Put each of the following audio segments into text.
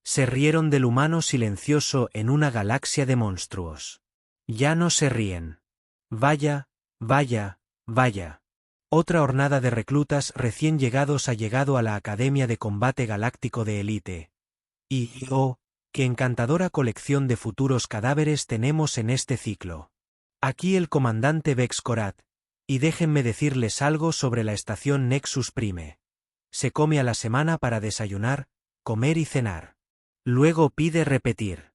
Se rieron del humano silencioso en una galaxia de monstruos. Ya no se ríen. Vaya, vaya, vaya. Otra hornada de reclutas recién llegados ha llegado a la Academia de Combate Galáctico de Élite. Y, oh, qué encantadora colección de futuros cadáveres tenemos en este ciclo. Aquí el comandante Vex Korat, y déjenme decirles algo sobre la estación Nexus Prime. Se come a la semana para desayunar, comer y cenar. Luego pide repetir.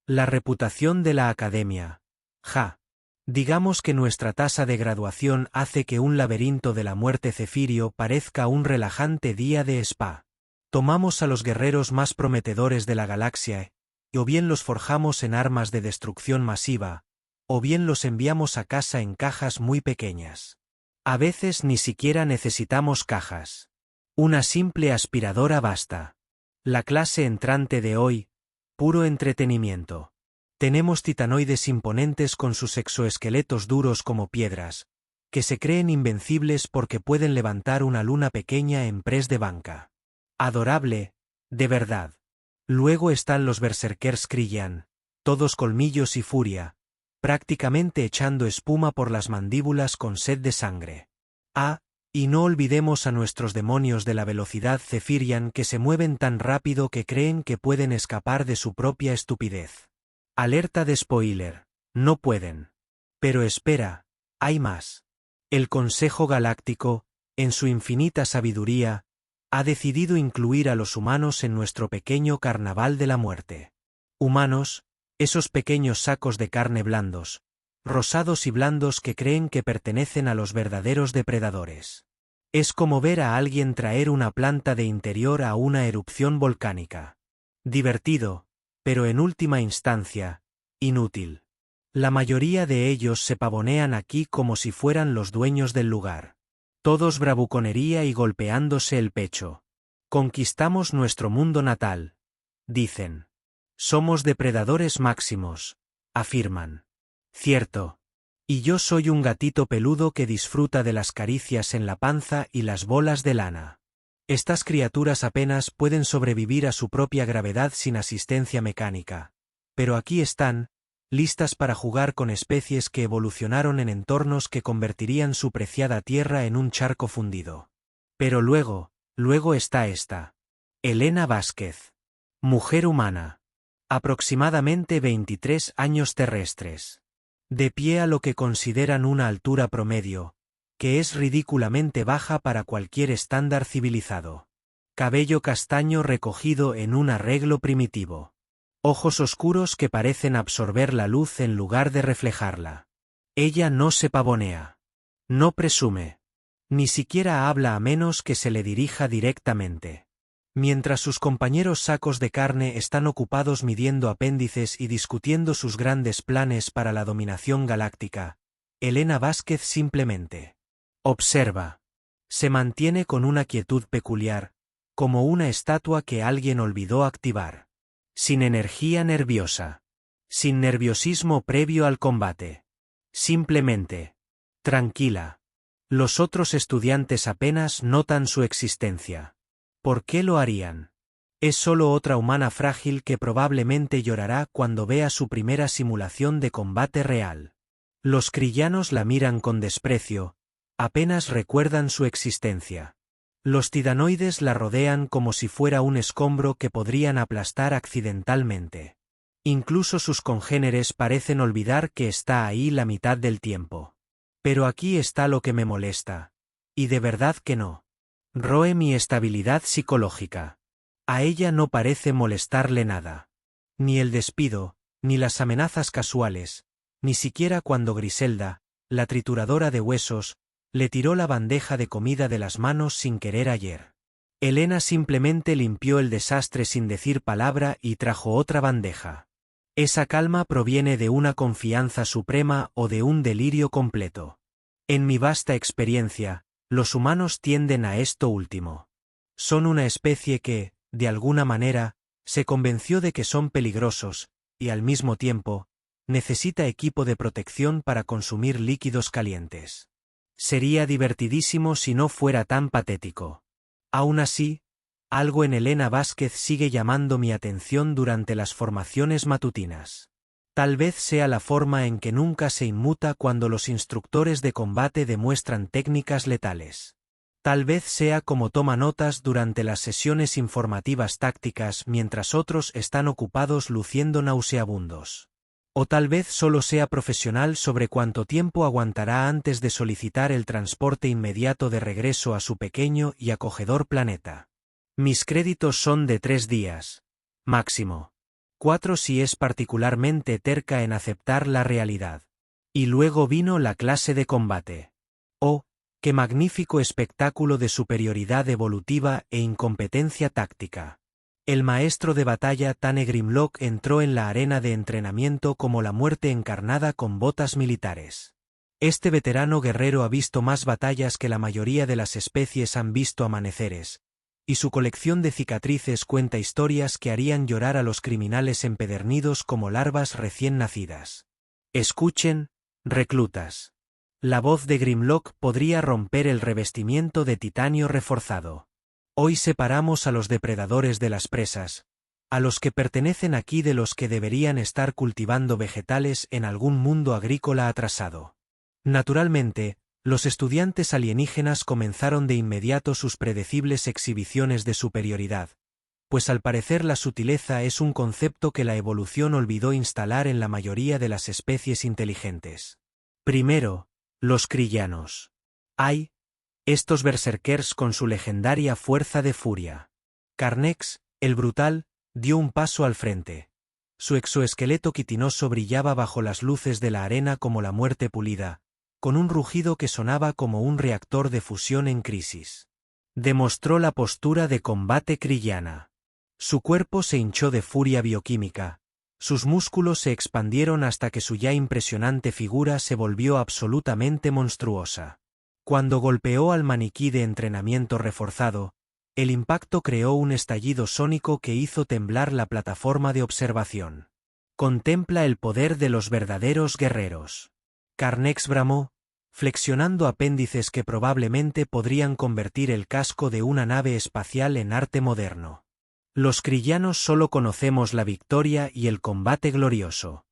La reputación de la Academia. Ja. Digamos que nuestra tasa de graduación hace que un laberinto de la muerte cefirio parezca un relajante día de spa. Tomamos a los guerreros más prometedores de la galaxia, y o bien los forjamos en armas de destrucción masiva, o bien los enviamos a casa en cajas muy pequeñas. A veces ni siquiera necesitamos cajas. Una simple aspiradora basta. La clase entrante de hoy, puro entretenimiento. Tenemos titanoides imponentes con sus exoesqueletos duros como piedras, que se creen invencibles porque pueden levantar una luna pequeña en press de banca. Adorable, de verdad. Luego están los berserkers Kryllian, todos colmillos y furia, prácticamente echando espuma por las mandíbulas con sed de sangre. Ah, y no olvidemos a nuestros demonios de la velocidad Zephyrian que se mueven tan rápido que creen que pueden escapar de su propia estupidez. Alerta de spoiler, no pueden. Pero espera, hay más. El Consejo Galáctico, en su infinita sabiduría, ha decidido incluir a los humanos en nuestro pequeño carnaval de la muerte. Humanos, esos pequeños sacos de carne blandos, rosados y blandos que creen que pertenecen a los verdaderos depredadores. Es como ver a alguien traer una planta de interior a una erupción volcánica. Divertido, pero en última instancia, inútil. La mayoría de ellos se pavonean aquí como si fueran los dueños del lugar. Todos bravuconería y golpeándose el pecho. Conquistamos nuestro mundo natal, dicen. Somos depredadores máximos, afirman. Cierto. Y yo soy un gatito peludo que disfruta de las caricias en la panza y las bolas de lana. Estas criaturas apenas pueden sobrevivir a su propia gravedad sin asistencia mecánica. Pero aquí están, listas para jugar con especies que evolucionaron en entornos que convertirían su preciada tierra en un charco fundido. Pero luego está esta. Elena Vázquez. Mujer humana. Aproximadamente 23 años terrestres. De pie a lo que consideran una altura promedio, que es ridículamente baja para cualquier estándar civilizado. Cabello castaño recogido en un arreglo primitivo. Ojos oscuros que parecen absorber la luz en lugar de reflejarla. Ella no se pavonea. No presume. Ni siquiera habla a menos que se le dirija directamente. Mientras sus compañeros sacos de carne están ocupados midiendo apéndices y discutiendo sus grandes planes para la dominación galáctica, Elena Vázquez simplemente observa. Se mantiene con una quietud peculiar, como una estatua que alguien olvidó activar. Sin energía nerviosa. Sin nerviosismo previo al combate. Simplemente tranquila. Los otros estudiantes apenas notan su existencia. ¿Por qué lo harían? Es solo otra humana frágil que probablemente llorará cuando vea su primera simulación de combate real. Los Kryllianos la miran con desprecio, apenas recuerdan su existencia. Los titanoides la rodean como si fuera un escombro que podrían aplastar accidentalmente. Incluso sus congéneres parecen olvidar que está ahí la mitad del tiempo. Pero aquí está lo que me molesta. Y de verdad que no. Roe mi estabilidad psicológica. A ella no parece molestarle nada. Ni el despido, ni las amenazas casuales, ni siquiera cuando Griselda, la trituradora de huesos, le tiró la bandeja de comida de las manos sin querer ayer. Elena simplemente limpió el desastre sin decir palabra y trajo otra bandeja. Esa calma proviene de una confianza suprema o de un delirio completo. En mi vasta experiencia, los humanos tienden a esto último. Son una especie que, de alguna manera, se convenció de que son peligrosos, y al mismo tiempo, necesita equipo de protección para consumir líquidos calientes. Sería divertidísimo si no fuera tan patético. Aún así, Algo en Elena Vázquez sigue llamando mi atención durante las formaciones matutinas. Tal vez sea la forma en que nunca se inmuta cuando los instructores de combate demuestran técnicas letales. Tal vez sea como toma notas durante las sesiones informativas tácticas mientras otros están ocupados luciendo nauseabundos. O tal vez solo sea profesional sobre cuánto tiempo aguantará antes de solicitar el transporte inmediato de regreso a su pequeño y acogedor planeta. Mis créditos son de 3 días. Máximo. 4 si es particularmente terca en aceptar la realidad. Y luego vino la clase de combate. ¡Oh, qué magnífico espectáculo de superioridad evolutiva e incompetencia táctica! El maestro de batalla Tane Grimlock entró en la arena de entrenamiento como la muerte encarnada con botas militares. Este veterano guerrero ha visto más batallas que la mayoría de las especies han visto amaneceres, y su colección de cicatrices cuenta historias que harían llorar a los criminales empedernidos como larvas recién nacidas. Escuchen, reclutas. La voz de Grimlock podría romper el revestimiento de titanio reforzado. Hoy separamos a los depredadores de las presas, a los que pertenecen aquí de los que deberían estar cultivando vegetales en algún mundo agrícola atrasado. Naturalmente, los estudiantes alienígenas comenzaron de inmediato sus predecibles exhibiciones de superioridad, pues al parecer la sutileza es un concepto que la evolución olvidó instalar en la mayoría de las especies inteligentes. Primero, los krillanos. ¡Ay! Estos berserkers con su legendaria fuerza de furia. Carnex, el brutal, dio un paso al frente. Su exoesqueleto quitinoso brillaba bajo las luces de la arena como la muerte pulida, con un rugido que sonaba como un reactor de fusión en crisis. Demostró la postura de combate krillana. Su cuerpo se hinchó de furia bioquímica, sus músculos se expandieron hasta que su ya impresionante figura se volvió absolutamente monstruosa. Cuando golpeó al maniquí de entrenamiento reforzado, el impacto creó un estallido sónico que hizo temblar la plataforma de observación. Contempla el poder de los verdaderos guerreros. Carnex bramó, flexionando apéndices que probablemente podrían convertir el casco de una nave espacial en arte moderno. Los krillanos solo conocemos la victoria y el combate glorioso.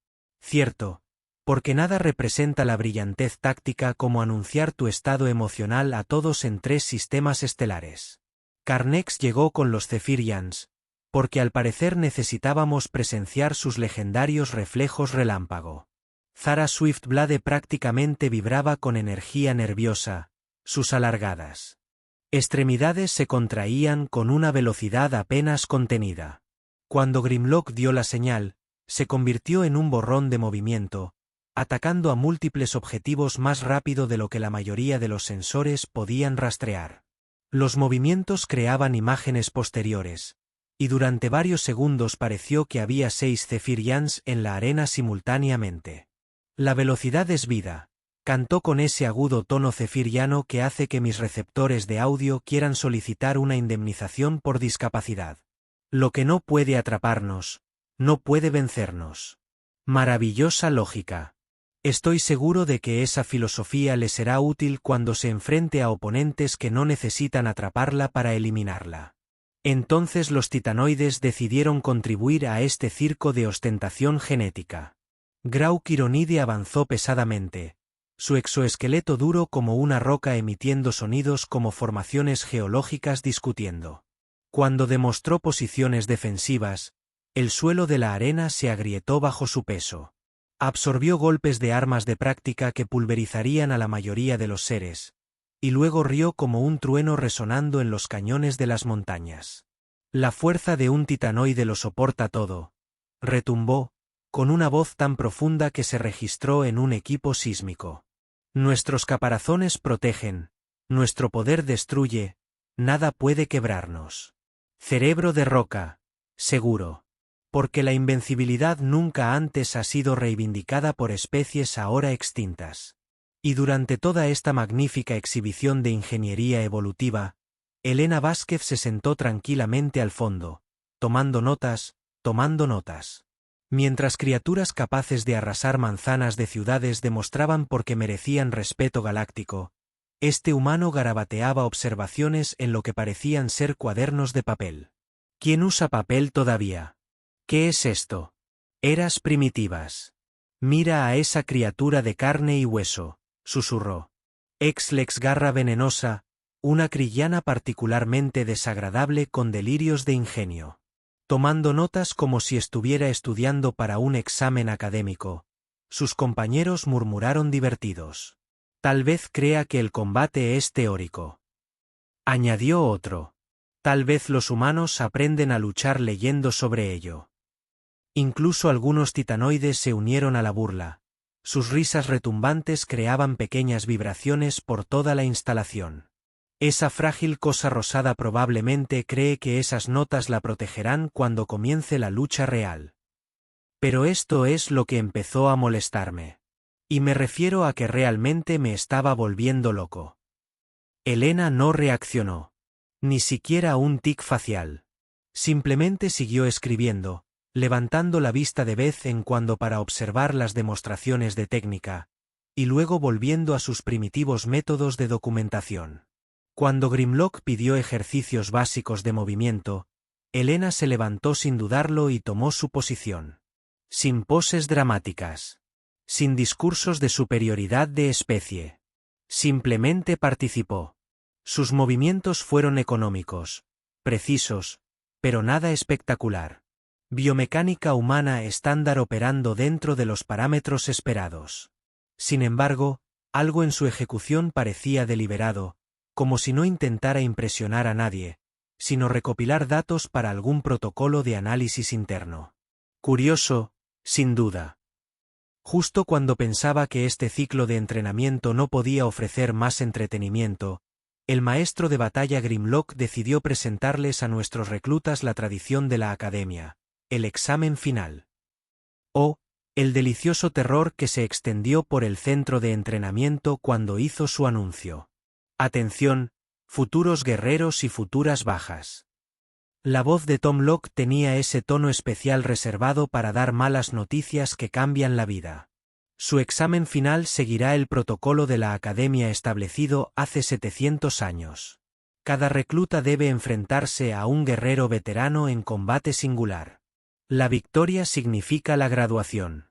Cierto, porque nada representa la brillantez táctica como anunciar tu estado emocional a todos en 3 sistemas estelares. Carnex llegó con los Zephyrians, porque al parecer necesitábamos presenciar sus legendarios reflejos relámpago. Zara Swiftblade prácticamente vibraba con energía nerviosa, sus alargadas extremidades se contraían con una velocidad apenas contenida. Cuando Grimlock dio la señal, se convirtió en un borrón de movimiento, atacando a múltiples objetivos más rápido de lo que la mayoría de los sensores podían rastrear. Los movimientos creaban imágenes posteriores, y durante varios segundos pareció que había 6 Zephyrians en la arena simultáneamente. La velocidad es vida, cantó con ese agudo tono zefiriano que hace que mis receptores de audio quieran solicitar una indemnización por discapacidad. Lo que no puede atraparnos, no puede vencernos. Maravillosa lógica. Estoy seguro de que esa filosofía le será útil cuando se enfrente a oponentes que no necesitan atraparla para eliminarla. Entonces los titanoides decidieron contribuir a este circo de ostentación genética. Grau Quironide avanzó pesadamente, su exoesqueleto duro como una roca emitiendo sonidos como formaciones geológicas discutiendo. Cuando demostró posiciones defensivas, el suelo de la arena se agrietó bajo su peso. Absorbió golpes de armas de práctica que pulverizarían a la mayoría de los seres, y luego rió como un trueno resonando en los cañones de las montañas. La fuerza de un titanoide lo soporta todo, retumbó, con una voz tan profunda que se registró en un equipo sísmico. Nuestros caparazones protegen, nuestro poder destruye, nada puede quebrarnos. Cerebro de roca, seguro. Porque la invencibilidad nunca antes ha sido reivindicada por especies ahora extintas. Y durante toda esta magnífica exhibición de ingeniería evolutiva, Elena Vázquez se sentó tranquilamente al fondo, tomando notas, Mientras criaturas capaces de arrasar manzanas de ciudades demostraban por qué merecían respeto galáctico, Este humano garabateaba observaciones en lo que parecían ser cuadernos de papel. ¿Quién usa papel todavía? ¿Qué es esto? Eras primitivas. Mira a esa criatura de carne y hueso, susurró. Ex lex garra venenosa, una crillana particularmente desagradable con delirios de ingenio. Tomando notas como si estuviera estudiando para un examen académico, sus compañeros murmuraron divertidos. Tal vez crea que el combate es teórico. Añadió otro. Tal vez los humanos aprenden a luchar leyendo sobre ello. Incluso algunos titanoides se unieron a la burla. Sus risas retumbantes creaban pequeñas vibraciones por toda la instalación. Esa frágil cosa rosada probablemente cree que esas notas la protegerán cuando comience la lucha real. Pero esto es lo que empezó a molestarme. Y me refiero a que realmente me estaba volviendo loco. Elena no reaccionó. Ni siquiera un tic facial. Simplemente siguió escribiendo, levantando la vista de vez en cuando para observar las demostraciones de técnica, y luego volviendo a sus primitivos métodos de documentación. Cuando Grimlock pidió ejercicios básicos de movimiento, Elena se levantó sin dudarlo y tomó su posición. Sin poses dramáticas. Sin discursos de superioridad de especie. Simplemente participó. Sus movimientos fueron económicos, precisos, pero nada espectacular. Biomecánica humana estándar operando dentro de los parámetros esperados. Sin embargo, algo en su ejecución parecía deliberado, como si no intentara impresionar a nadie, sino recopilar datos para algún protocolo de análisis interno. Curioso, sin duda. Justo cuando pensaba que este ciclo de entrenamiento no podía ofrecer más entretenimiento, el maestro de batalla Grimlock decidió presentarles a nuestros reclutas la tradición de la academia, el examen final. Oh, el delicioso terror que se extendió por el centro de entrenamiento cuando hizo su anuncio. Atención, futuros guerreros y futuras bajas. La voz de Tom Locke tenía ese tono especial reservado para dar malas noticias que cambian la vida. Su examen final seguirá el protocolo de la academia establecido hace 700 años. Cada recluta debe enfrentarse a un guerrero veterano en combate singular. La victoria significa la graduación.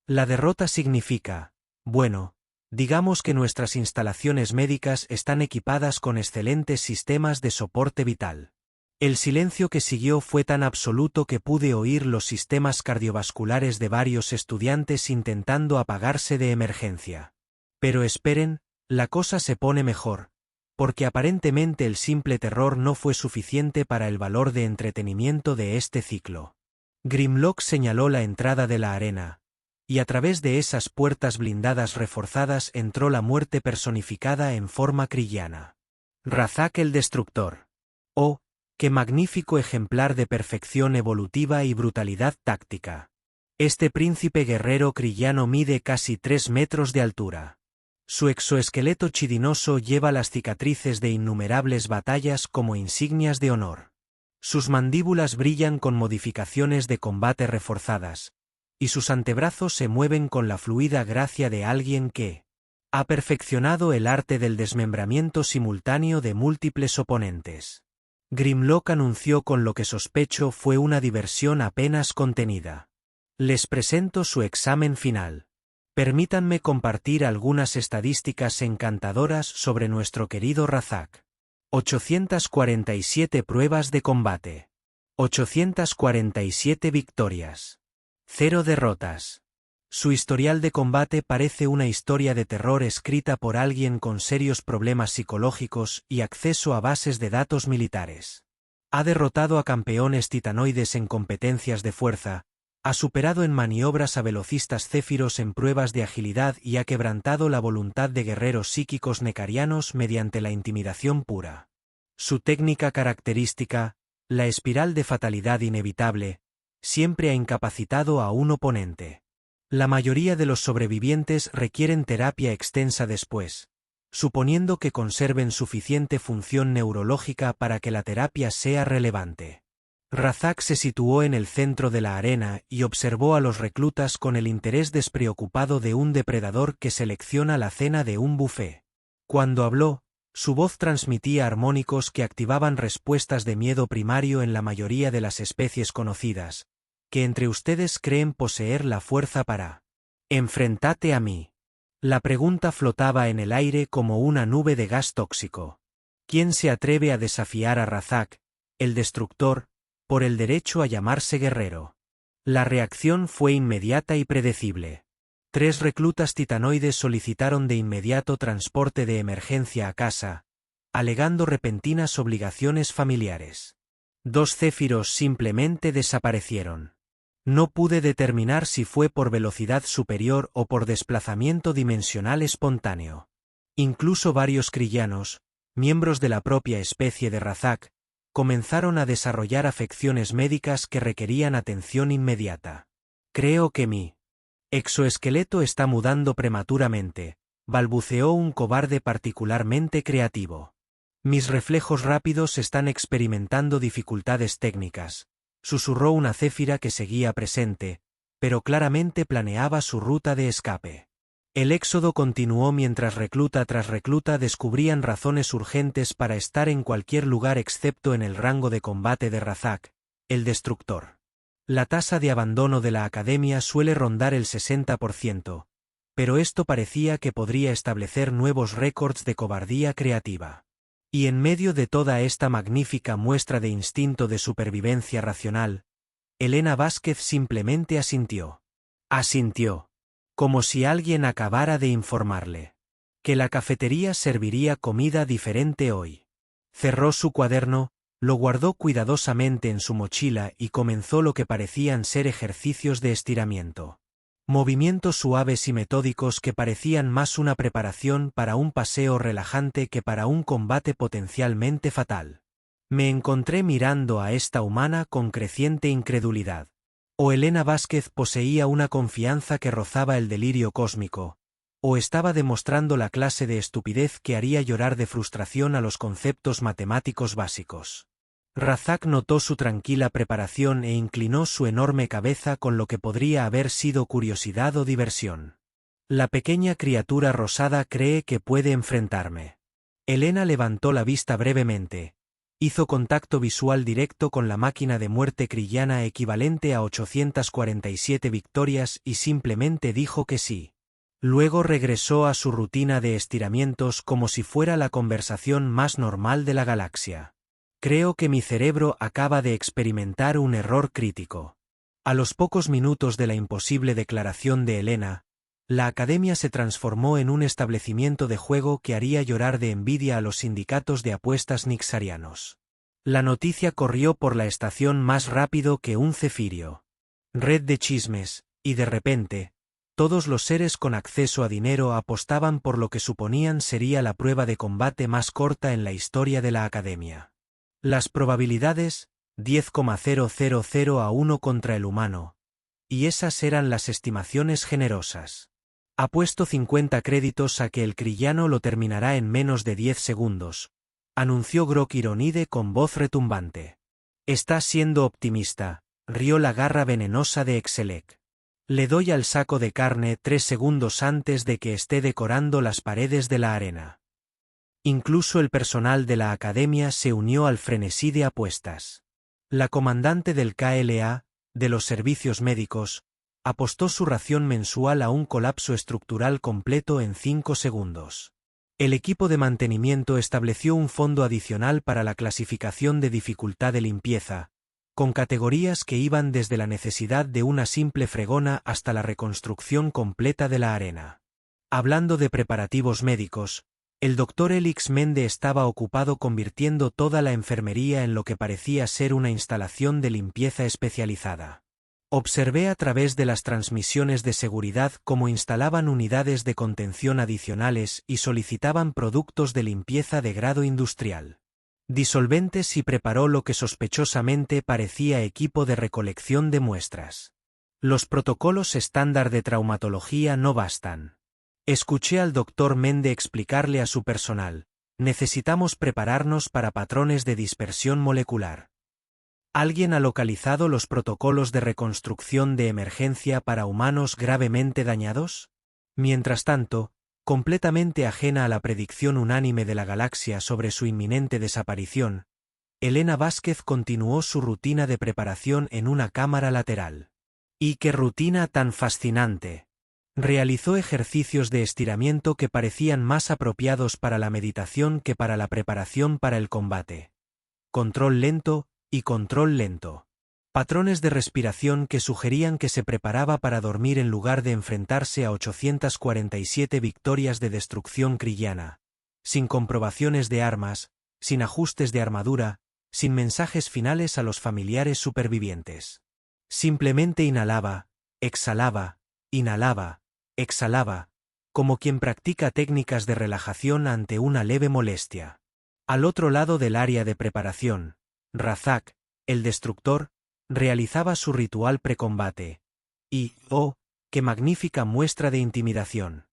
La derrota significa, bueno, digamos que nuestras instalaciones médicas están equipadas con excelentes sistemas de soporte vital. El silencio que siguió fue tan absoluto que pude oír los sistemas cardiovasculares de varios estudiantes intentando apagarse de emergencia. Pero esperen, la cosa se pone mejor, porque aparentemente el simple terror no fue suficiente para el valor de entretenimiento de este ciclo. Grimlock señaló la entrada de la arena, y a través de esas puertas blindadas reforzadas entró la muerte personificada en forma crillana. Razak el Destructor. Oh, qué magnífico ejemplar de perfección evolutiva y brutalidad táctica. Este príncipe guerrero crillano mide casi 3 metros de altura. Su exoesqueleto chidinoso lleva las cicatrices de innumerables batallas como insignias de honor. Sus mandíbulas brillan con modificaciones de combate reforzadas, y sus antebrazos se mueven con la fluida gracia de alguien que ha perfeccionado el arte del desmembramiento simultáneo de múltiples oponentes. Grimlock anunció con lo que sospecho fue una diversión apenas contenida. Les presento su examen final. Permítanme compartir algunas estadísticas encantadoras sobre nuestro querido Razak. 847 pruebas de combate. 847 victorias. 0 derrotas. Su historial de combate parece una historia de terror escrita por alguien con serios problemas psicológicos y acceso a bases de datos militares. Ha derrotado a campeones titanoides en competencias de fuerza, ha superado en maniobras a velocistas céfiros en pruebas de agilidad y ha quebrantado la voluntad de guerreros psíquicos necarianos mediante la intimidación pura. Su técnica característica, la espiral de fatalidad inevitable, siempre ha incapacitado a un oponente. La mayoría de los sobrevivientes requieren terapia extensa después, suponiendo que conserven suficiente función neurológica para que la terapia sea relevante. Razak se situó en el centro de la arena y observó a los reclutas con el interés despreocupado de un depredador que selecciona la cena de un buffet. Cuando habló, su voz transmitía armónicos que activaban respuestas de miedo primario en la mayoría de las especies conocidas, que entre ustedes creen poseer la fuerza para «enfrentate a mí». La pregunta flotaba en el aire como una nube de gas tóxico. ¿Quién se atreve a desafiar a Razak, el destructor, por el derecho a llamarse guerrero? La reacción fue inmediata y predecible. 3 reclutas titanoides solicitaron de inmediato transporte de emergencia a casa, alegando repentinas obligaciones familiares. 2 céfiros simplemente desaparecieron. No pude determinar si fue por velocidad superior o por desplazamiento dimensional espontáneo. Incluso varios krillanos, miembros de la propia especie de Razak, comenzaron a desarrollar afecciones médicas que requerían atención inmediata. Creo que mi exoesqueleto está mudando prematuramente, balbuceó un cobarde particularmente creativo. Mis reflejos rápidos están experimentando dificultades técnicas, susurró una céfira que seguía presente, pero claramente planeaba su ruta de escape. El éxodo continuó mientras recluta tras recluta descubrían razones urgentes para estar en cualquier lugar excepto en el rango de combate de Razak, el destructor. La tasa de abandono de la academia suele rondar el 60%, pero esto parecía que podría establecer nuevos récords de cobardía creativa. Y en medio de toda esta magnífica muestra de instinto de supervivencia racional, Elena Vázquez simplemente asintió. Asintió. Como si alguien acabara de informarle que la cafetería serviría comida diferente hoy. Cerró su cuaderno, lo guardó cuidadosamente en su mochila y comenzó lo que parecían ser ejercicios de estiramiento. Movimientos suaves y metódicos que parecían más una preparación para un paseo relajante que para un combate potencialmente fatal. Me encontré mirando a esta humana con creciente incredulidad. O Elena Vázquez poseía una confianza que rozaba el delirio cósmico, o estaba demostrando la clase de estupidez que haría llorar de frustración a los conceptos matemáticos básicos. Razak notó su tranquila preparación e inclinó su enorme cabeza con lo que podría haber sido curiosidad o diversión. La pequeña criatura rosada cree que puede enfrentarme. Elena levantó la vista brevemente. Hizo contacto visual directo con la máquina de muerte krillana equivalente a 847 victorias y simplemente dijo que sí. Luego regresó a su rutina de estiramientos como si fuera la conversación más normal de la galaxia. Creo que mi cerebro acaba de experimentar un error crítico. A los pocos minutos de la imposible declaración de Elena, la academia se transformó en un establecimiento de juego que haría llorar de envidia a los sindicatos de apuestas nixarianos. La noticia corrió por la estación más rápido que un cefirio. Red de chismes, y de repente, todos los seres con acceso a dinero apostaban por lo que suponían sería la prueba de combate más corta en la historia de la academia. Las probabilidades, 10,000 a 1 contra el humano. Y esas eran las estimaciones generosas. Apuesto 50 créditos a que el krillano lo terminará en menos de 10 segundos, anunció Grok Ironide con voz retumbante. Estás siendo optimista, rió la garra venenosa de Exelec. Le doy al saco de carne 3 segundos antes de que esté decorando las paredes de la arena. Incluso el personal de la academia se unió al frenesí de apuestas. La comandante del KLA, de los servicios médicos, apostó su ración mensual a un colapso estructural completo en 5 segundos. El equipo de mantenimiento estableció un fondo adicional para la clasificación de dificultad de limpieza, con categorías que iban desde la necesidad de una simple fregona hasta la reconstrucción completa de la arena. Hablando de preparativos médicos, el Dr. Elix Mende estaba ocupado convirtiendo toda la enfermería en lo que parecía ser una instalación de limpieza especializada. Observé a través de las transmisiones de seguridad cómo instalaban unidades de contención adicionales y solicitaban productos de limpieza de grado industrial. Disolventes y preparó lo que sospechosamente parecía equipo de recolección de muestras. Los protocolos estándar de traumatología no bastan. Escuché al Dr. Mende explicarle a su personal, necesitamos prepararnos para patrones de dispersión molecular. ¿Alguien ha localizado los protocolos de reconstrucción de emergencia para humanos gravemente dañados? Mientras tanto, Completamente ajena a la predicción unánime de la galaxia sobre su inminente desaparición, Elena Vázquez continuó su rutina de preparación en una cámara lateral. ¡Y qué rutina tan fascinante! Realizó ejercicios de estiramiento que parecían más apropiados para la meditación que para la preparación para el combate. Control lento y control lento. Patrones de respiración que sugerían que se preparaba para dormir en lugar de enfrentarse a 847 victorias de destrucción krillana. Sin comprobaciones de armas, sin ajustes de armadura, sin mensajes finales a los familiares supervivientes. Simplemente inhalaba, exhalaba, inhalaba, exhalaba, como quien practica técnicas de relajación ante una leve molestia. Al otro lado del área de preparación, Razak, el destructor, realizaba su ritual precombate. Y, ¡oh, qué magnífica muestra de intimidación!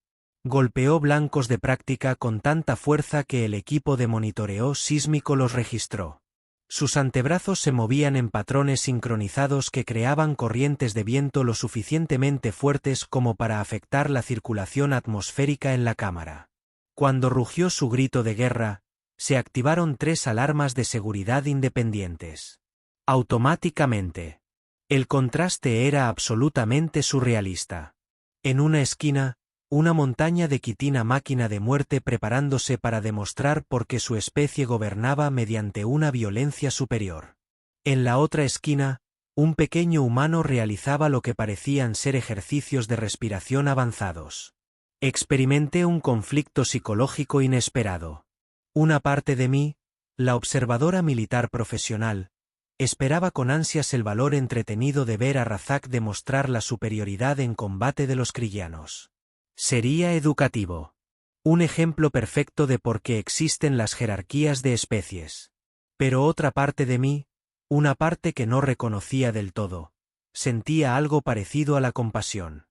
Golpeó blancos de práctica con tanta fuerza que el equipo de monitoreo sísmico los registró. Sus antebrazos se movían en patrones sincronizados que creaban corrientes de viento lo suficientemente fuertes como para afectar la circulación atmosférica en la cámara. Cuando rugió su grito de guerra, se activaron 3 alarmas de seguridad independientes. Automáticamente. El contraste era absolutamente surrealista. En una esquina, una montaña de quitina máquina de muerte preparándose para demostrar por qué su especie gobernaba mediante una violencia superior. En la otra esquina, un pequeño humano realizaba lo que parecían ser ejercicios de respiración avanzados. Experimenté un conflicto psicológico inesperado. Una parte de mí, la observadora militar profesional, esperaba con ansias el valor entretenido de ver a Razak demostrar la superioridad en combate de los krillanos. Sería educativo. Un ejemplo perfecto de por qué existen las jerarquías de especies. Pero otra parte de mí, una parte que no reconocía del todo, sentía algo parecido a la compasión.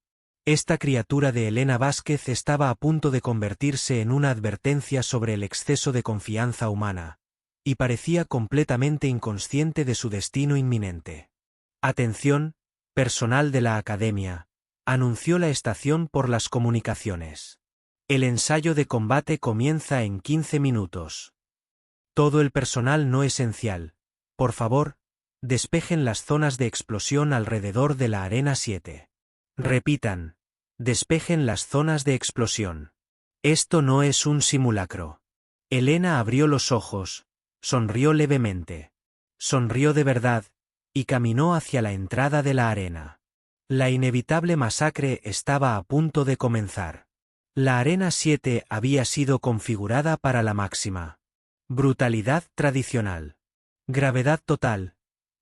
Esta criatura de Elena Vázquez estaba a punto de convertirse en una advertencia sobre el exceso de confianza humana, y parecía completamente inconsciente de su destino inminente. Atención, personal de la Academia, anunció la estación por las comunicaciones. El ensayo de combate comienza en 15 minutos. Todo el personal no esencial, por favor, despejen las zonas de explosión alrededor de la Arena 7. Repitan, despejen las zonas de explosión. Esto no es un simulacro. Elena abrió los ojos, sonrió levemente. Sonrió de verdad, y caminó hacia la entrada de la arena. La inevitable masacre estaba a punto de comenzar. La Arena 7 había sido configurada para la máxima. Brutalidad tradicional. Gravedad total.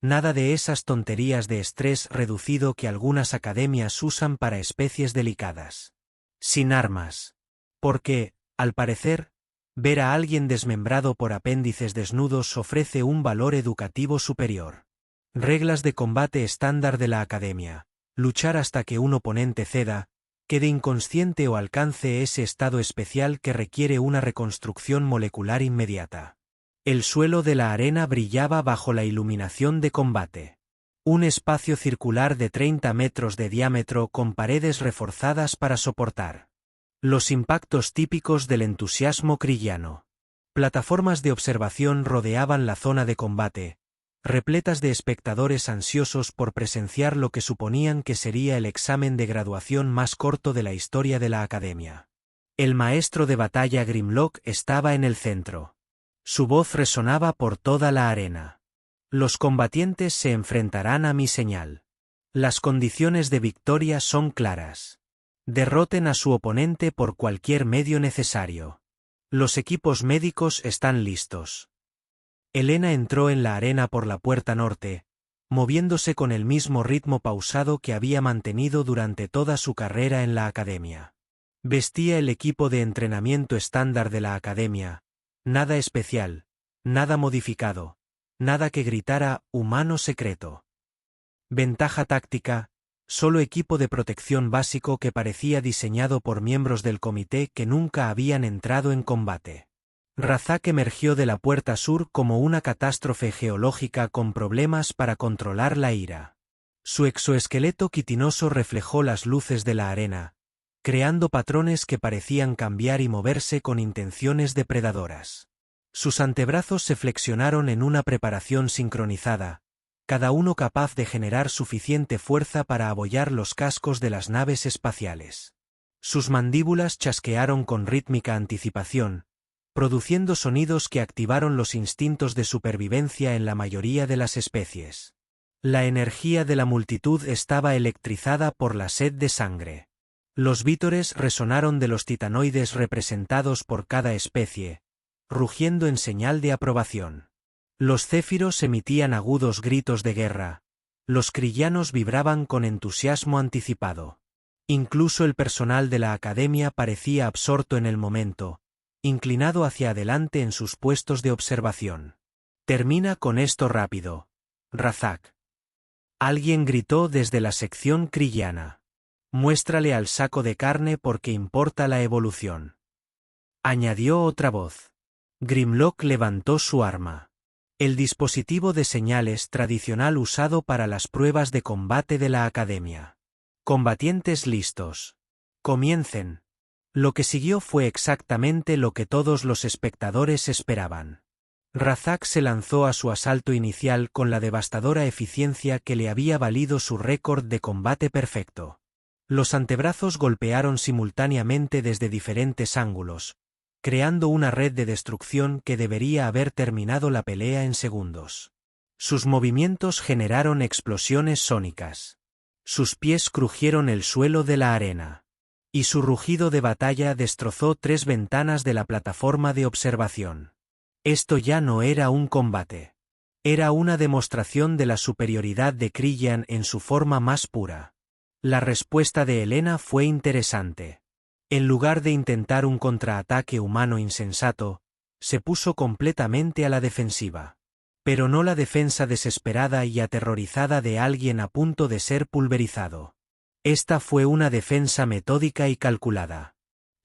Nada de esas tonterías de estrés reducido que algunas academias usan para especies delicadas. Sin armas. Porque, al parecer, ver a alguien desmembrado por apéndices desnudos ofrece un valor educativo superior. Reglas de combate estándar de la academia. Luchar hasta que un oponente ceda, quede inconsciente o alcance ese estado especial que requiere una reconstrucción molecular inmediata. El suelo de la arena brillaba bajo la iluminación de combate. Un espacio circular de 30 metros de diámetro con paredes reforzadas para soportar los impactos típicos del entusiasmo krillano. Plataformas de observación rodeaban la zona de combate, repletas de espectadores ansiosos por presenciar lo que suponían que sería el examen de graduación más corto de la historia de la academia. El maestro de batalla Grimlock estaba en el centro. Su voz resonaba por toda la arena. Los combatientes se enfrentarán a mi señal. Las condiciones de victoria son claras. Derroten a su oponente por cualquier medio necesario. Los equipos médicos están listos. Elena entró en la arena por la puerta norte, moviéndose con el mismo ritmo pausado que había mantenido durante toda su carrera en la academia. Vestía el equipo de entrenamiento estándar de la academia, nada especial, nada modificado, nada que gritara «humano secreto». Ventaja táctica, solo equipo de protección básico que parecía diseñado por miembros del comité que nunca habían entrado en combate. Razak emergió de la puerta sur como una catástrofe geológica con problemas para controlar la ira. Su exoesqueleto quitinoso reflejó las luces de la arena, creando patrones que parecían cambiar y moverse con intenciones depredadoras. Sus antebrazos se flexionaron en una preparación sincronizada, cada uno capaz de generar suficiente fuerza para abollar los cascos de las naves espaciales. Sus mandíbulas chasquearon con rítmica anticipación, produciendo sonidos que activaron los instintos de supervivencia en la mayoría de las especies. La energía de la multitud estaba electrizada por la sed de sangre. Los vítores resonaron de los titanoides representados por cada especie, rugiendo en señal de aprobación. Los céfiros emitían agudos gritos de guerra, los crillanos vibraban con entusiasmo anticipado. Incluso el personal de la academia parecía absorto en el momento, inclinado hacia adelante en sus puestos de observación. «Termina con esto rápido, Razak», alguien gritó desde la sección crillana. «Muéstrale al saco de carne porque importa la evolución», añadió otra voz. Grimlock levantó su arma. El dispositivo de señales tradicional usado para las pruebas de combate de la academia. «Combatientes listos. Comiencen». Lo que siguió fue exactamente lo que todos los espectadores esperaban. Razak se lanzó a su asalto inicial con la devastadora eficiencia que le había valido su récord de combate perfecto. Los antebrazos golpearon simultáneamente desde diferentes ángulos, creando una red de destrucción que debería haber terminado la pelea en segundos. Sus movimientos generaron explosiones sónicas. Sus pies crujieron el suelo de la arena. Y su rugido de batalla destrozó 3 ventanas de la plataforma de observación. Esto ya no era un combate. Era una demostración de la superioridad de Krillian en su forma más pura. La respuesta de Helena fue interesante. En lugar de intentar un contraataque humano insensato, se puso completamente a la defensiva. Pero no la defensa desesperada y aterrorizada de alguien a punto de ser pulverizado. Esta fue una defensa metódica y calculada.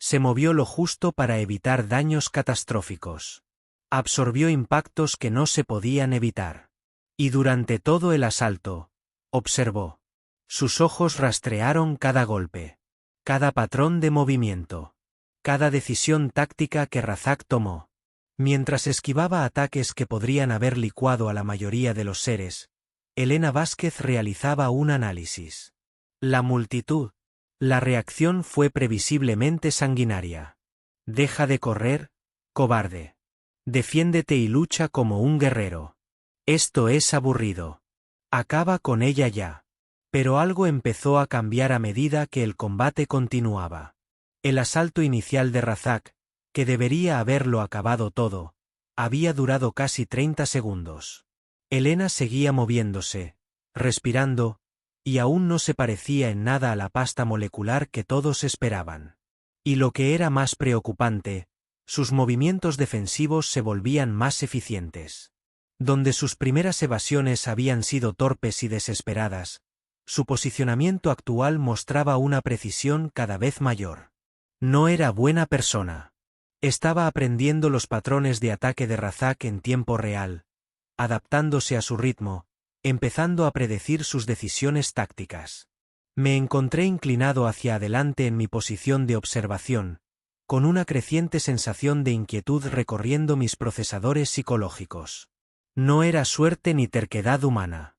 Se movió lo justo para evitar daños catastróficos. Absorbió impactos que no se podían evitar. Y durante todo el asalto, observó. Sus ojos rastrearon cada golpe, cada patrón de movimiento, cada decisión táctica que Razak tomó. Mientras esquivaba ataques que podrían haber licuado a la mayoría de los seres, Helena Vázquez realizaba un análisis. La multitud. La reacción fue previsiblemente sanguinaria. «Deja de correr, cobarde. Defiéndete y lucha como un guerrero. Esto es aburrido. Acaba con ella ya». Pero algo empezó a cambiar a medida que el combate continuaba. El asalto inicial de Razak, que debería haberlo acabado todo, había durado casi 30 segundos. Helena seguía moviéndose, respirando, y aún no se parecía en nada a la pasta molecular que todos esperaban. Y lo que era más preocupante, sus movimientos defensivos se volvían más eficientes. Donde sus primeras evasiones habían sido torpes y desesperadas, su posicionamiento actual mostraba una precisión cada vez mayor. No era buena persona. Estaba aprendiendo los patrones de ataque de Razak en tiempo real, adaptándose a su ritmo, empezando a predecir sus decisiones tácticas. Me encontré inclinado hacia adelante en mi posición de observación, con una creciente sensación de inquietud recorriendo mis procesadores psicológicos. No era suerte ni terquedad humana.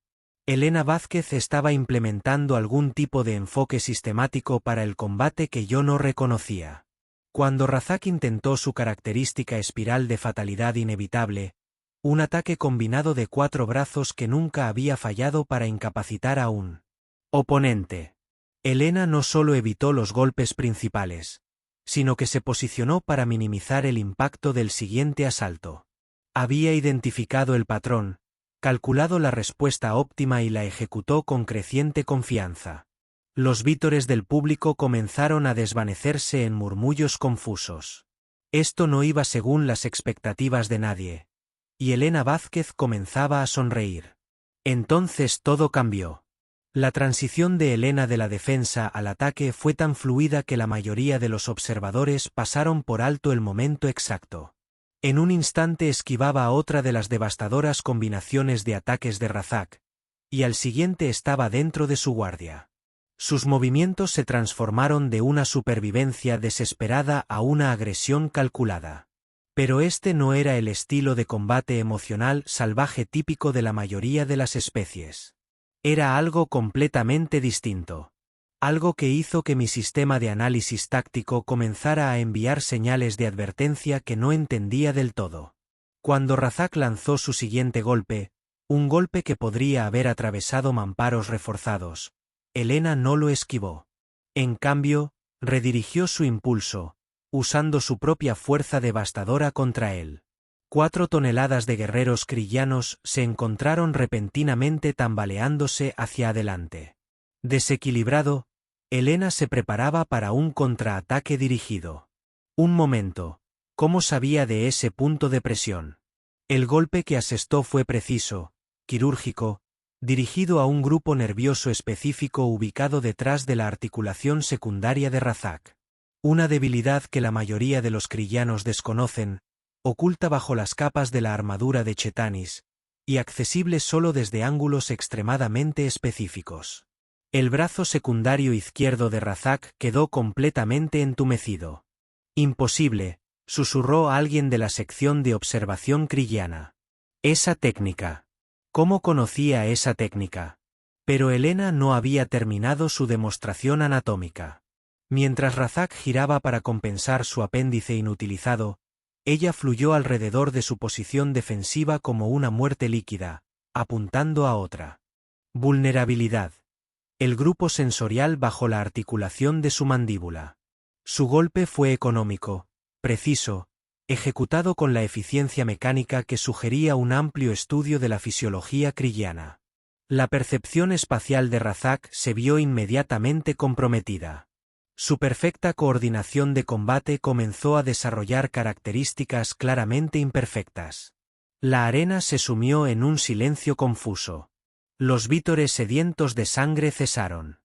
Helena Vázquez estaba implementando algún tipo de enfoque sistemático para el combate que yo no reconocía. Cuando Razak intentó su característica espiral de fatalidad inevitable, un ataque combinado de 4 brazos que nunca había fallado para incapacitar a un oponente, Helena no solo evitó los golpes principales, sino que se posicionó para minimizar el impacto del siguiente asalto. Había identificado el patrón, calculado la respuesta óptima y la ejecutó con creciente confianza. Los vítores del público comenzaron a desvanecerse en murmullos confusos. Esto no iba según las expectativas de nadie, y Helena Vázquez comenzaba a sonreír. Entonces todo cambió. La transición de Helena de la defensa al ataque fue tan fluida que la mayoría de los observadores pasaron por alto el momento exacto. En un instante esquivaba a otra de las devastadoras combinaciones de ataques de Razak, y al siguiente estaba dentro de su guardia. Sus movimientos se transformaron de una supervivencia desesperada a una agresión calculada. Pero este no era el estilo de combate emocional salvaje típico de la mayoría de las especies. Era algo completamente distinto. Algo que hizo que mi sistema de análisis táctico comenzara a enviar señales de advertencia que no entendía del todo. Cuando Razak lanzó su siguiente golpe, un golpe que podría haber atravesado mamparos reforzados, Helena no lo esquivó. En cambio, redirigió su impulso, usando su propia fuerza devastadora contra él. 4 toneladas de guerreros krillanos se encontraron repentinamente tambaleándose hacia adelante. Desequilibrado, Helena se preparaba para un contraataque dirigido. Un momento, ¿cómo sabía de ese punto de presión? El golpe que asestó fue preciso, quirúrgico, dirigido a un grupo nervioso específico ubicado detrás de la articulación secundaria de Razak. Una debilidad que la mayoría de los krillanos desconocen, oculta bajo las capas de la armadura de Chetanis, y accesible solo desde ángulos extremadamente específicos. El brazo secundario izquierdo de Razak quedó completamente entumecido. Imposible, susurró alguien de la sección de observación krillana. Esa técnica. ¿Cómo conocía esa técnica? Pero Helena no había terminado su demostración anatómica. Mientras Razak giraba para compensar su apéndice inutilizado, ella fluyó alrededor de su posición defensiva como una muerte líquida, apuntando a otra. Vulnerabilidad. El grupo sensorial bajo la articulación de su mandíbula. Su golpe fue económico, preciso, ejecutado con la eficiencia mecánica que sugería un amplio estudio de la fisiología krillana. La percepción espacial de Razak se vio inmediatamente comprometida. Su perfecta coordinación de combate comenzó a desarrollar características claramente imperfectas. La arena se sumió en un silencio confuso. Los vítores sedientos de sangre cesaron.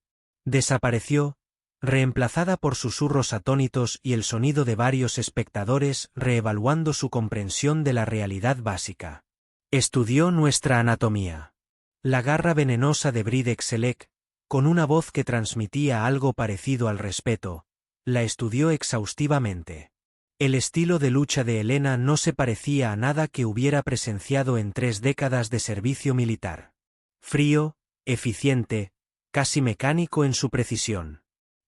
Desapareció, reemplazada por susurros atónitos y el sonido de varios espectadores reevaluando su comprensión de la realidad básica. Estudió nuestra anatomía. La garra venenosa de Bridek Selek, con una voz que transmitía algo parecido al respeto, la estudió exhaustivamente. El estilo de lucha de Helena no se parecía a nada que hubiera presenciado en 3 décadas de servicio militar. Frío, eficiente, casi mecánico en su precisión.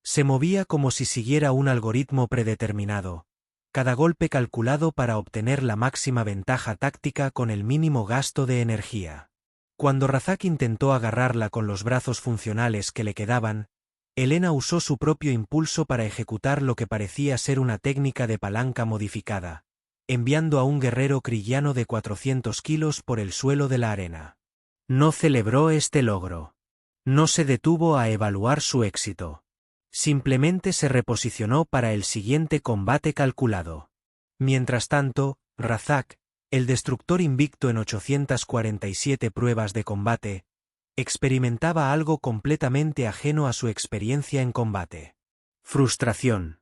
Se movía como si siguiera un algoritmo predeterminado, cada golpe calculado para obtener la máxima ventaja táctica con el mínimo gasto de energía. Cuando Razak intentó agarrarla con los brazos funcionales que le quedaban, Helena usó su propio impulso para ejecutar lo que parecía ser una técnica de palanca modificada, enviando a un guerrero krillano de 400 kilos por el suelo de la arena. No celebró este logro. No se detuvo a evaluar su éxito. Simplemente se reposicionó para el siguiente combate calculado. Mientras tanto, Razak, el destructor invicto en 847 pruebas de combate, experimentaba algo completamente ajeno a su experiencia en combate. Frustración.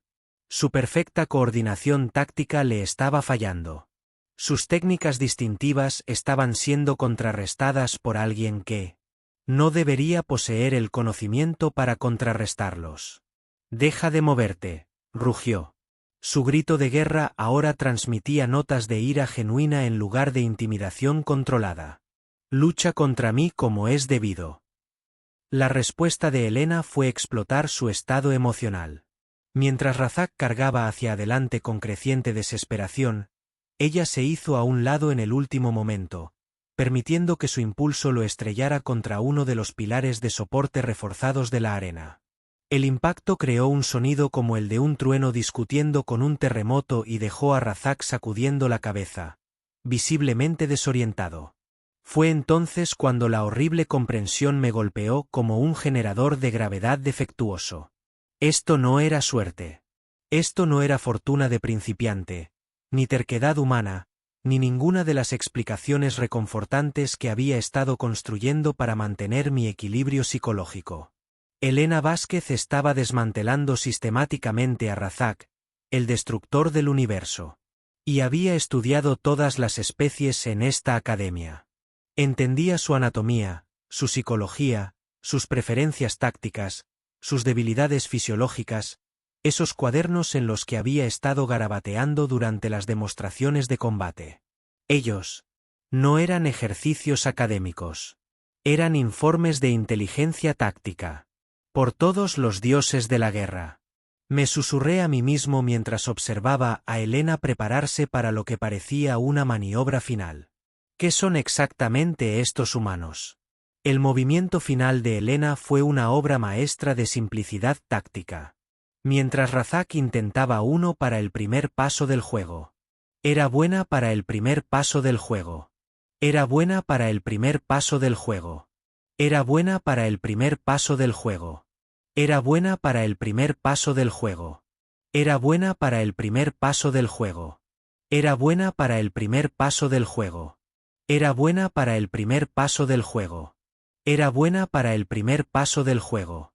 Su perfecta coordinación táctica le estaba fallando. Sus técnicas distintivas estaban siendo contrarrestadas por alguien que no debería poseer el conocimiento para contrarrestarlos. «Deja de moverte», rugió. Su grito de guerra ahora transmitía notas de ira genuina en lugar de intimidación controlada. «Lucha contra mí como es debido». La respuesta de Helena fue explotar su estado emocional. Mientras Razak cargaba hacia adelante con creciente desesperación, ella se hizo a un lado en el último momento, permitiendo que su impulso lo estrellara contra uno de los pilares de soporte reforzados de la arena. El impacto creó un sonido como el de un trueno discutiendo con un terremoto y dejó a Razak sacudiendo la cabeza, visiblemente desorientado. Fue entonces cuando la horrible comprensión me golpeó como un generador de gravedad defectuoso. Esto no era suerte. Esto no era fortuna de principiante, ni terquedad humana, ni ninguna de las explicaciones reconfortantes que había estado construyendo para mantener mi equilibrio psicológico. Helena Vázquez estaba desmantelando sistemáticamente a Razak, el destructor del universo. Y había estudiado todas las especies en esta academia. Entendía su anatomía, su psicología, sus preferencias tácticas, sus debilidades fisiológicas, esos cuadernos en los que había estado garabateando durante las demostraciones de combate. Ellos no eran ejercicios académicos. Eran informes de inteligencia táctica. Por todos los dioses de la guerra. Me susurré a mí mismo mientras observaba a Helena prepararse para lo que parecía una maniobra final. ¿Qué son exactamente estos humanos? El movimiento final de Helena fue una obra maestra de simplicidad táctica. Mientras Razak intentaba uno para el primer paso del juego. Era buena para el primer paso del juego. Era buena para el primer paso del juego. Era buena para el primer paso del juego. Era buena para el primer paso del juego. Era buena para el primer paso del juego. Era buena para el primer paso del juego. Era buena para el primer paso del juego. Era buena para el primer paso del juego.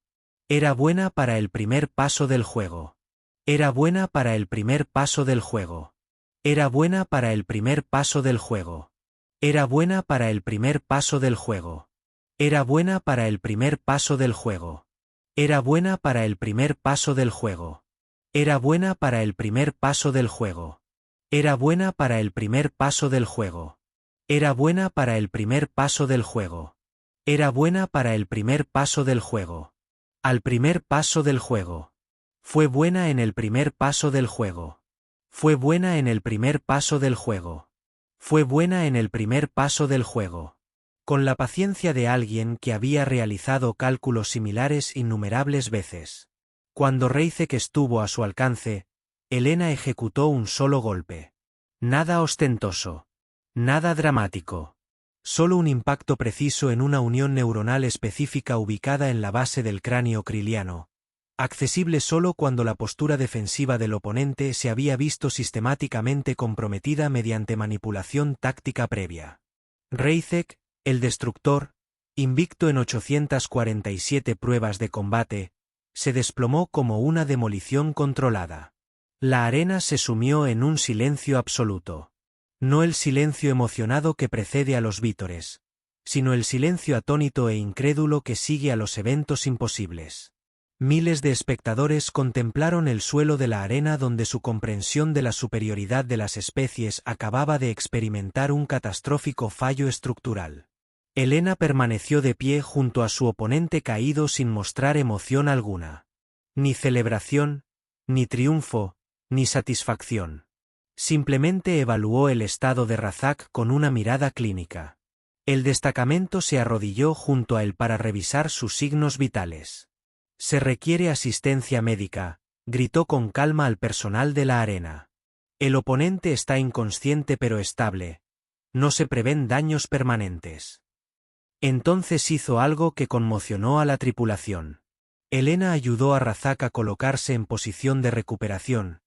Era buena para el primer paso del juego. Era buena para el primer paso del juego. Era buena para el primer paso del juego. Era buena para el primer paso del juego. Era buena para el primer paso del juego. Era buena para el primer paso del juego. Era buena para el primer paso del juego. Era buena para el primer paso del juego. Era buena para el primer paso del juego. Era buena para el primer paso del juego. Al primer paso del juego. Fue buena en el primer paso del juego. Fue buena en el primer paso del juego. Fue buena en el primer paso del juego. Con la paciencia de alguien que había realizado cálculos similares innumerables veces. Cuando Reicek estuvo a su alcance, Helena ejecutó un solo golpe. Nada ostentoso. Nada dramático. Solo un impacto preciso en una unión neuronal específica ubicada en la base del cráneo kriliano, accesible solo cuando la postura defensiva del oponente se había visto sistemáticamente comprometida mediante manipulación táctica previa. Reicek, el destructor, invicto en 847 pruebas de combate, se desplomó como una demolición controlada. La arena se sumió en un silencio absoluto. No el silencio emocionado que precede a los vítores, sino el silencio atónito e incrédulo que sigue a los eventos imposibles. Miles de espectadores contemplaron el suelo de la arena donde su comprensión de la superioridad de las especies acababa de experimentar un catastrófico fallo estructural. Helena permaneció de pie junto a su oponente caído sin mostrar emoción alguna. Ni celebración, ni triunfo, ni satisfacción. Simplemente evaluó el estado de Razak con una mirada clínica. El destacamento se arrodilló junto a él para revisar sus signos vitales. «Se requiere asistencia médica», gritó con calma al personal de la arena. «El oponente está inconsciente pero estable. No se prevén daños permanentes». Entonces hizo algo que conmocionó a la tripulación. Helena ayudó a Razak a colocarse en posición de recuperación,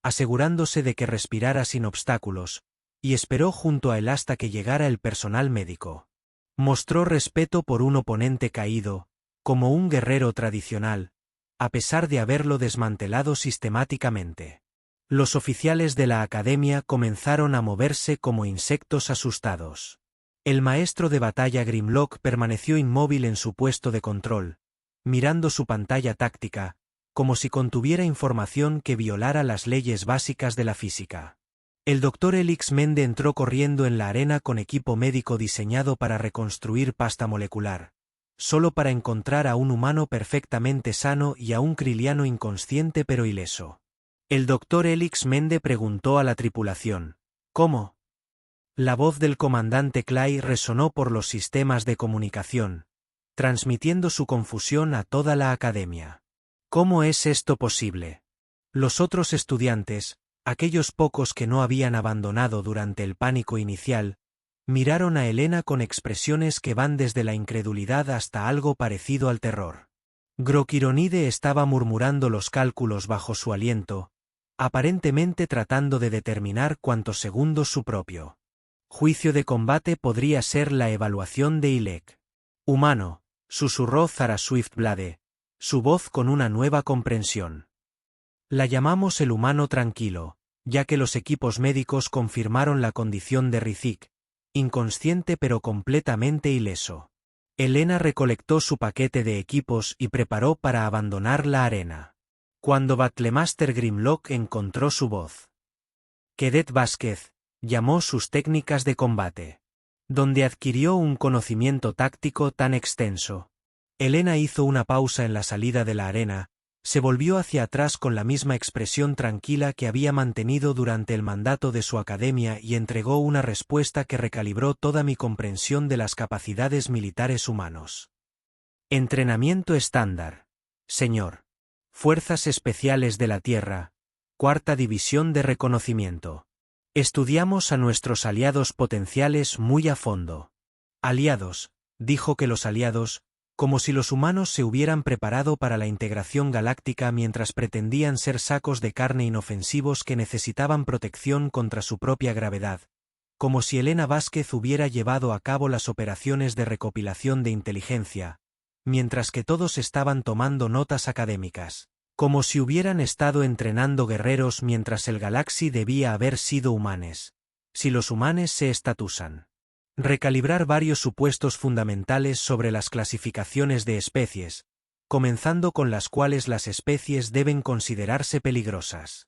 asegurándose de que respirara sin obstáculos, y esperó junto a él hasta que llegara el personal médico. Mostró respeto por un oponente caído, como un guerrero tradicional, a pesar de haberlo desmantelado sistemáticamente. Los oficiales de la academia comenzaron a moverse como insectos asustados. El maestro de batalla Grimlock permaneció inmóvil en su puesto de control, mirando su pantalla táctica, como si contuviera información que violara las leyes básicas de la física. El Dr. Elix Mende entró corriendo en la arena con equipo médico diseñado para reconstruir pasta molecular, solo para encontrar a un humano perfectamente sano y a un kriliano inconsciente pero ileso. El Dr. Elix Mende preguntó a la tripulación, «¿Cómo?». La voz del comandante Clay resonó por los sistemas de comunicación, transmitiendo su confusión a toda la academia. ¿Cómo es esto posible? Los otros estudiantes, aquellos pocos que no habían abandonado durante el pánico inicial, miraron a Helena con expresiones que van desde la incredulidad hasta algo parecido al terror. Groquironide estaba murmurando los cálculos bajo su aliento, aparentemente tratando de determinar cuántos segundos su propio juicio de combate podría ser la evaluación de Ilek. «Humano», susurró Zara Swiftblade, su voz con una nueva comprensión. «La llamamos el humano tranquilo, ya que los equipos médicos confirmaron la condición de Rizik, inconsciente pero completamente ileso. Elena recolectó su paquete de equipos y preparó para abandonar la arena. Cuando Battlemaster Grimlock encontró su voz, Cadet Vázquez llamó sus técnicas de combate, donde adquirió un conocimiento táctico tan extenso. Elena hizo una pausa en la salida de la arena, se volvió hacia atrás con la misma expresión tranquila que había mantenido durante el mandato de su academia y entregó una respuesta que recalibró toda mi comprensión de las capacidades militares humanos. Entrenamiento estándar. Señor. Fuerzas Especiales de la Tierra. Cuarta División de Reconocimiento. Estudiamos a nuestros aliados potenciales muy a fondo. Aliados, dijo que los aliados, como si los humanos se hubieran preparado para la integración galáctica mientras pretendían ser sacos de carne inofensivos que necesitaban protección contra su propia gravedad, como si Elena Vázquez hubiera llevado a cabo las operaciones de recopilación de inteligencia, mientras que todos estaban tomando notas académicas, como si hubieran estado entrenando guerreros mientras el Galaxy debía haber sido humanes, si los humanes se estatusan. Recalibrar varios supuestos fundamentales sobre las clasificaciones de especies, comenzando con las cuales las especies deben considerarse peligrosas.